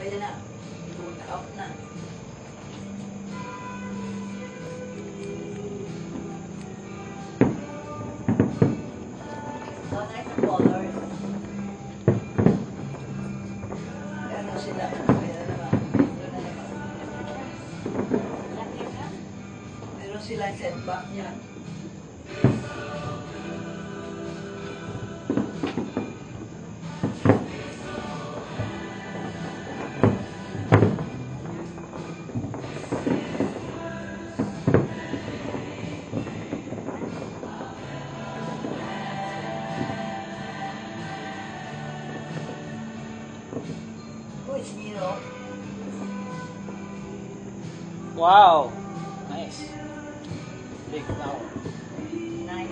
Kaya na. Out na. So, nice ang colors. Ano sila? Kaya naman. Ito na naman. Meron sila setback niya. Wow, nice. Big flower. Nice.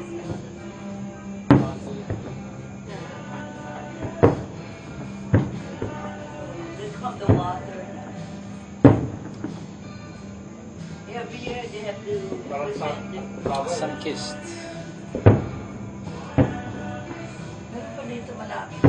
Look at the water. Every year they have to present it. Sun-kissed. Meron pa dito malapit.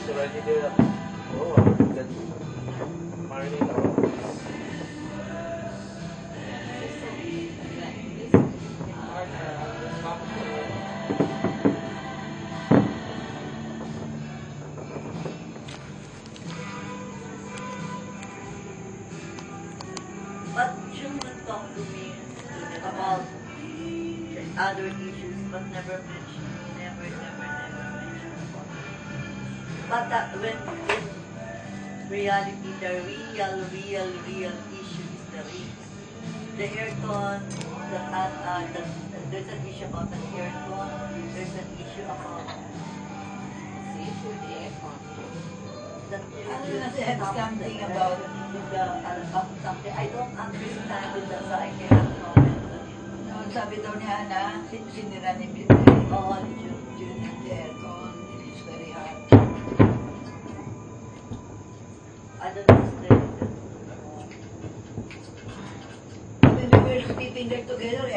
Already there. Oh, that marinate our But she would talk to me about other issues, but never mention, never mention about it. But that when in reality, the real issue is the race. The aircon, there's an issue about the aircon, there's an issue about something about something. I don't understand it, that's why I cannot comment. Sabi daw ni Hana, sinira ni Bill. Oo, June and the aircon, it is very hot. I don't understand it. When we were sleeping there together,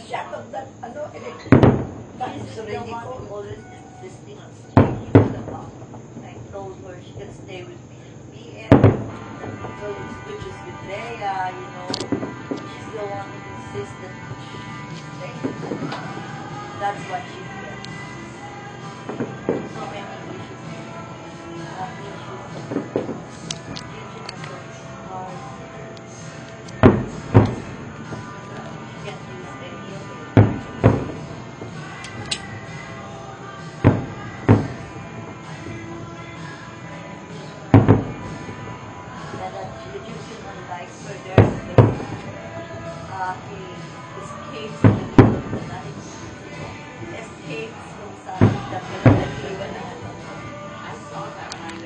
shock of that, electric. That is She's the already one cold. always insisting on staying with the mom. I told her she can stay with me in PM. The people which is with Leia, she's the one who insists that she stay with me. That's what she gets. So many issues. Teaching us so hard. She can't use any of it. He escapes in the middle of the night. Escapes from something that cannot even happen. I saw that one.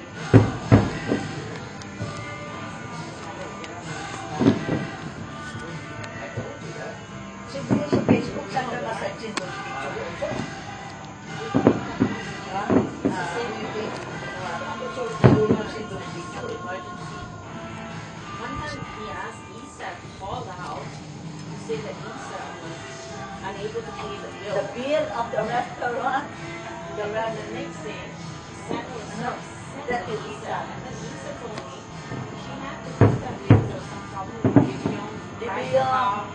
Siguro sa Facebook, saan ka masansin those pictures? Ha? Siguro si those pictures. One time he asked Isa to call the house to say that Isa was unable to pay the bill. The bill of the restaurant, The next day, Santa was No, that is Isa. Isa. And then Isa told me she had to put that bill. There was some problem with Vivian. Vivian.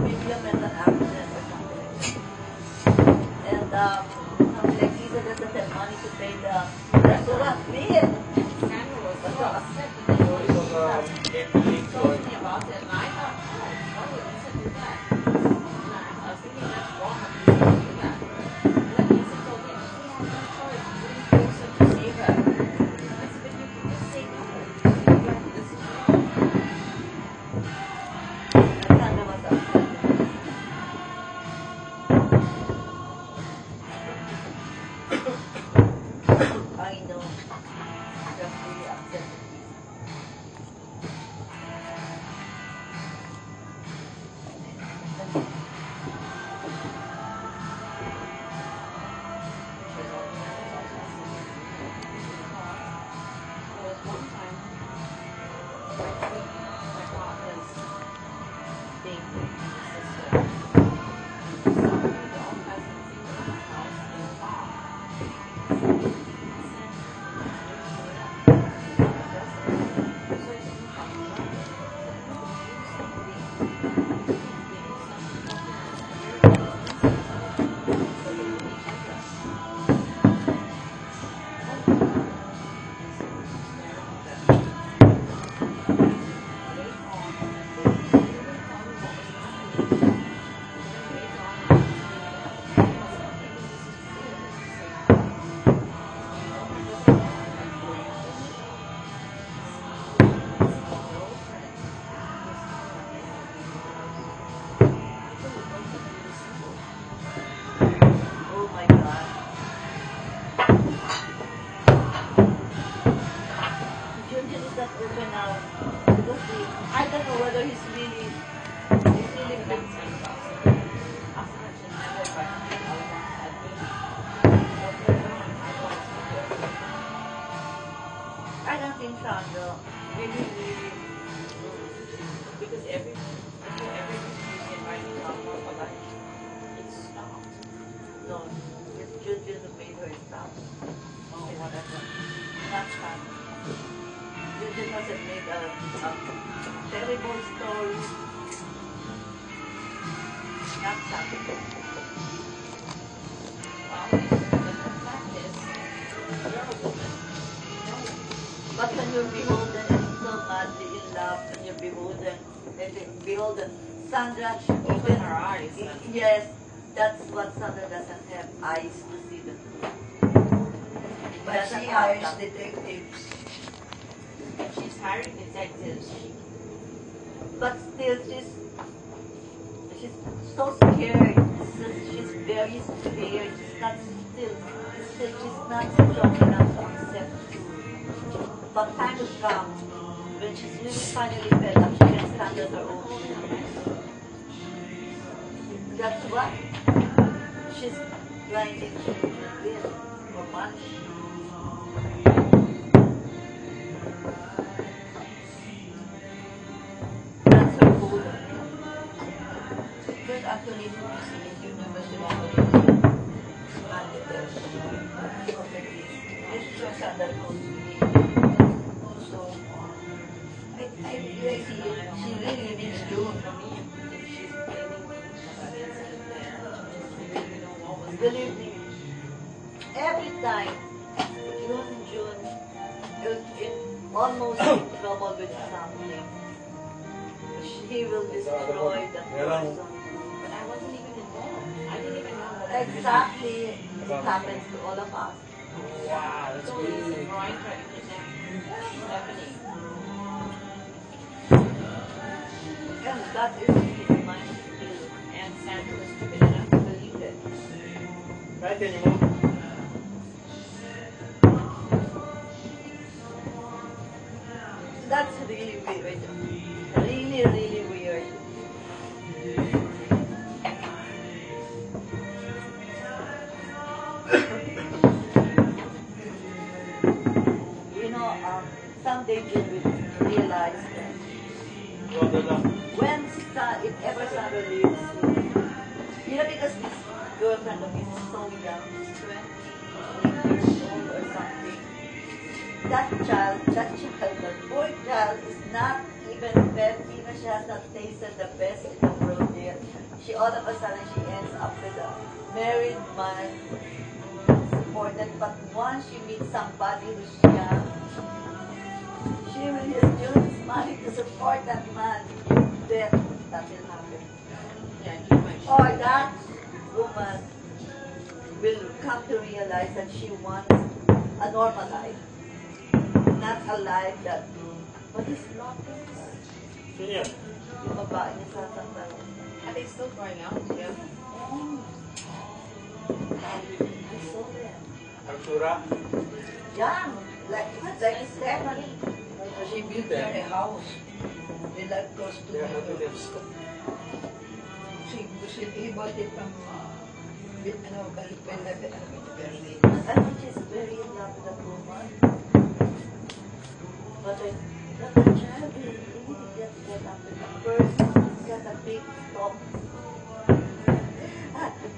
Vivian met an accident or something like that. And something like Isa doesn't have money to pay the restaurant bill. Santa was so upset because so it was he told me about it. And I thought, oh, why would Isa do that? And I was thinking that's wrong of Isa to do that. And then Isa told me she had no choice. She couldn't force him to save her. I said, but you can just say no. This is wrong. Sandra was upset. I know. Just really upset with Isa. My mom was dating his sister. So we're all cousins in the house in the fall. Oh my God. Junjun is not open now because I don't know whether he's really big. I don't think Sandro really. Because every week invite me to more for lunch, it stopped. No, it's Junjun who made her stop. Oh, whatever. Not Sandro. Junjun must have made a terrible story. Not Sandro. Well, the fact is, you're a woman. But when you're beholden and so madly in love, when you're beholden, Sandra, Open her eyes. yes, that's what Sandra doesn't have eyes to see the truth. But Doesn't she have hires that. detectives. She's hiring detectives. But still, she's so scared. She's very scared. She's not strong enough to accept truth. But time will come when she's really finally fed up, she can stand on her own. That's what she's blinded with for money. That's her goal. But actually, you naman sila ko this is just under so I really see she really needs June. Believe me, every time June is almost in trouble with something, she will destroy the person. But I wasn't even involved. I didn't even know what Exactly, it happens to all of us. Wow, that's So he's really. drawing her internet. Stephanie. And that is his mind still. And Sandra was stupid enough to believe it. Right, can you move? That's really weird. Really, really weird. You know, someday June will realize that when if ever Sandra leaves, because this girlfriend of his is so young, she's 20 years old or something. That boy child is not even 50, she has not tasted the best in the world yet. She all of a sudden she ends up with a married man, supported, but once she meets somebody who's young, she will just use money to support that man. Then that will happen. Yeah, he might. Or that woman will come to realize that she wants a normal life. Not a life that, but it's not this. Senior. Yung babae niya sa Santana. Are they still going out together? I saw them. Artura. Young, like Stephanie. She built her a house. They like close They are happy together. lives. He bought it from Berlin. I think she's very in love with that woman. But the child will to get up with the first. He's got a big top.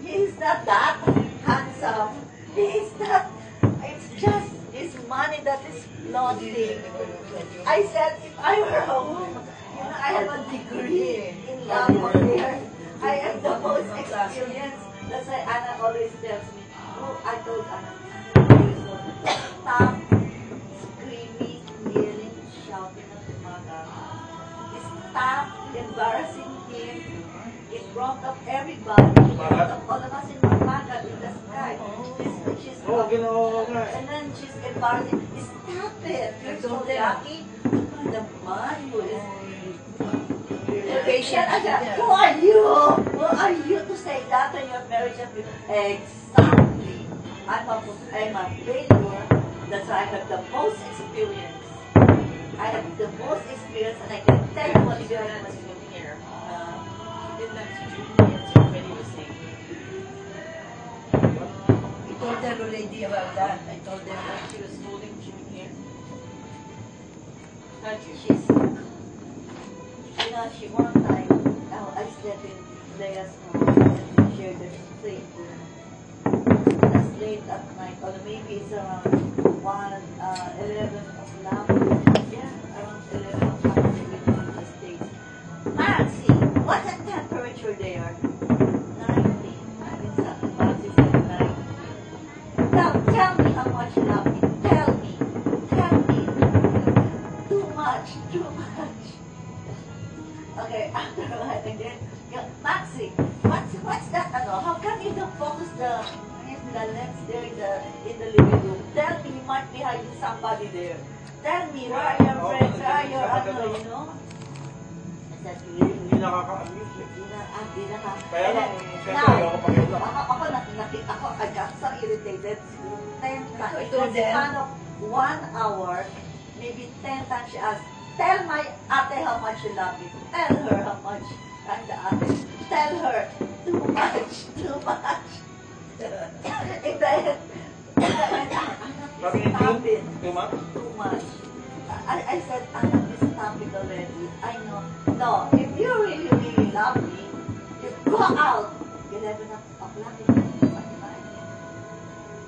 He's not that handsome. He's not. It's just his money that is floating. I said, if I were a woman, you know, I have a degree in love affairs. I am the most experienced. That's why Anna always tells me, oh, I told Anna, stop screaming, yelling, shouting at the mother. Stop embarrassing him in front of everybody, in front of all of us in Maga, in the sky. She's Oo, ginawa ko nga eh. and then she's embarrassing. Stop it! You're so lucky. The man who is patient. Who are you? Who are you to say that when you're married? Exactly. I'm a failure. That's why I have the most experience. I have the most experience, and I can tell you what She's you're doing that going to to him here. She did that to Julie and so ready to sing. I told her already about that. I told her that. She was holding Julie here. Not you. She's, you know, she one time, I slept in Leah's home and we shared the sleep. That's late at night, or maybe it's around 11 o'clock. Yeah, around 11 o'clock in the States. Maxie, what's the temperature there? 90. Maxie said 90. Now tell me how much you love me. Tell me. Tell me. Too much. Too much. Okay, after a while again, Maxie, what's that? How come you don't focus the lens there in the living room? Tell me, you might be hiding somebody there. Tell me, where are your friends? Where are your you know? I said, really? Hindi nakaka-amuse eh. Hindi na ka. Kaya And lang, then, siyempre, now, ayoko pakiulam. ako, I got so irritated. 10 times. I told them. Span of 1 hour, maybe 10 times she asked, tell my ate how much you love me. Tell her how much. And the ate, tell her, too much, too much. And then, Bakit stop it. Too much? Too much. I said, Anna, please stop it already. I know. No, if you really, really love me, you go out. 11 o'clock,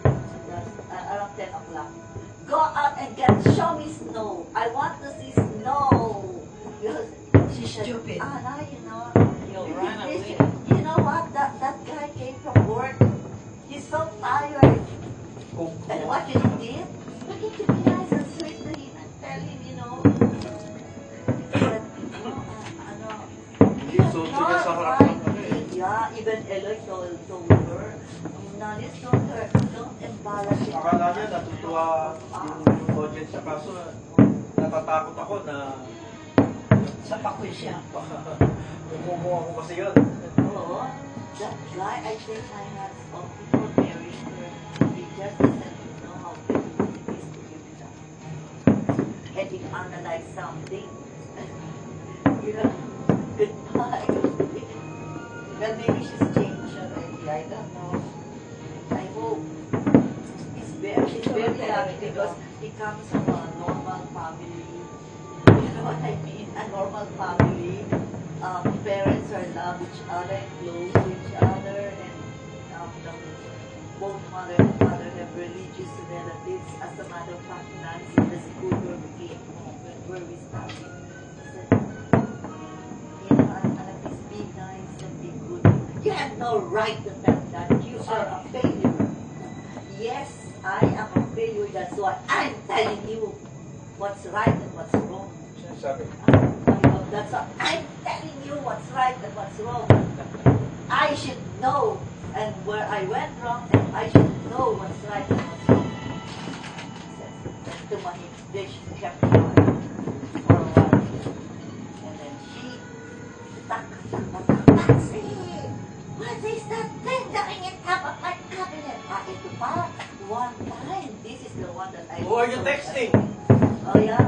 around 10 o'clock. Go out and show me snow. I want to see snow. Because She's stupid. Anna, you know, You'll run away. you know what? That guy came from work. He's so tired. And what you did? Look at you be nice and sweet to him and tell him, you know. But, Insulto niya sa harap ng ano eh. yeah, even Eloy told her, Nanis told her, don't embarrass him. Akala niya natutuwa yung audience siya. Kaso natatakot ako na Sa pakoy siya. kumukuha ko kasi yun. Oh, that guy, I think I had some people married her. He just doesn't know how beautiful it is to live with us. And he analyzed something. You know, goodbye. Well, maybe she's changed already. I don't know. I hope. She's very happy because he comes from a normal family. You know what I mean? A normal family. Parents are love each other, close to each other, and both mother and father have religious relatives. As a matter of fact, Nancy, the school where we came home, where we started, he said, you know, Anak, please be nice and be good. You have no right to tell that. You are a failure. Yes, I am a failure. That's why I'm telling you what's right and what's wrong. Sabi. That's why I'm telling you what's right and what's wrong. I should know and where I went wrong, and I should know what's right and what's wrong. To my she kept quiet for a while. And then she Maxie, what is that thing lying in top of my cabinet? Ito pa, one time. This is the one that I... Who are you texting? Oh yeah?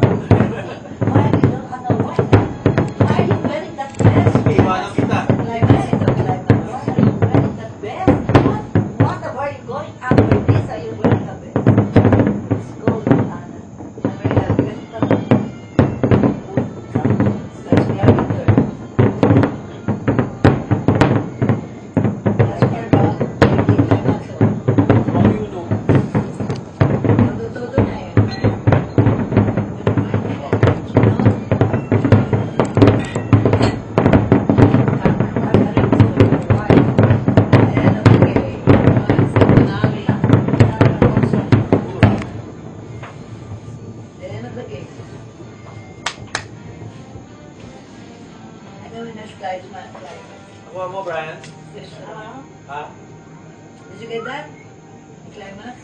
Why are you, why are you wearing that vest? Iiwanan kita. Why are you wearing that vest? What are you going after this? Are you wearing a vest? It's cold, Anna. I'm wearing a vest. gawin na climax. Nakuha mo, Brian? Yes, Ha? Did you get that? Climax?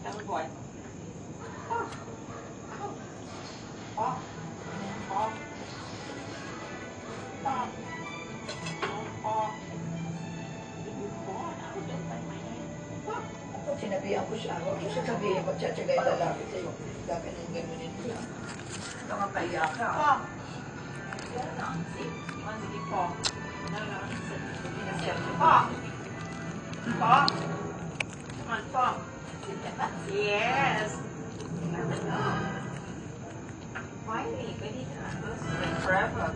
Tell the boy. Pag sinabihan ko siya, huwag mo sasabihin ko, tsatsagay lalaki sa'yo. Gaganin ko lang. Baka pahiya ka. Yan lang. See? Sige po. No. Hindi na siya. Po! Po! Come on, po. Yes! Finally, pwede ka na. Forever.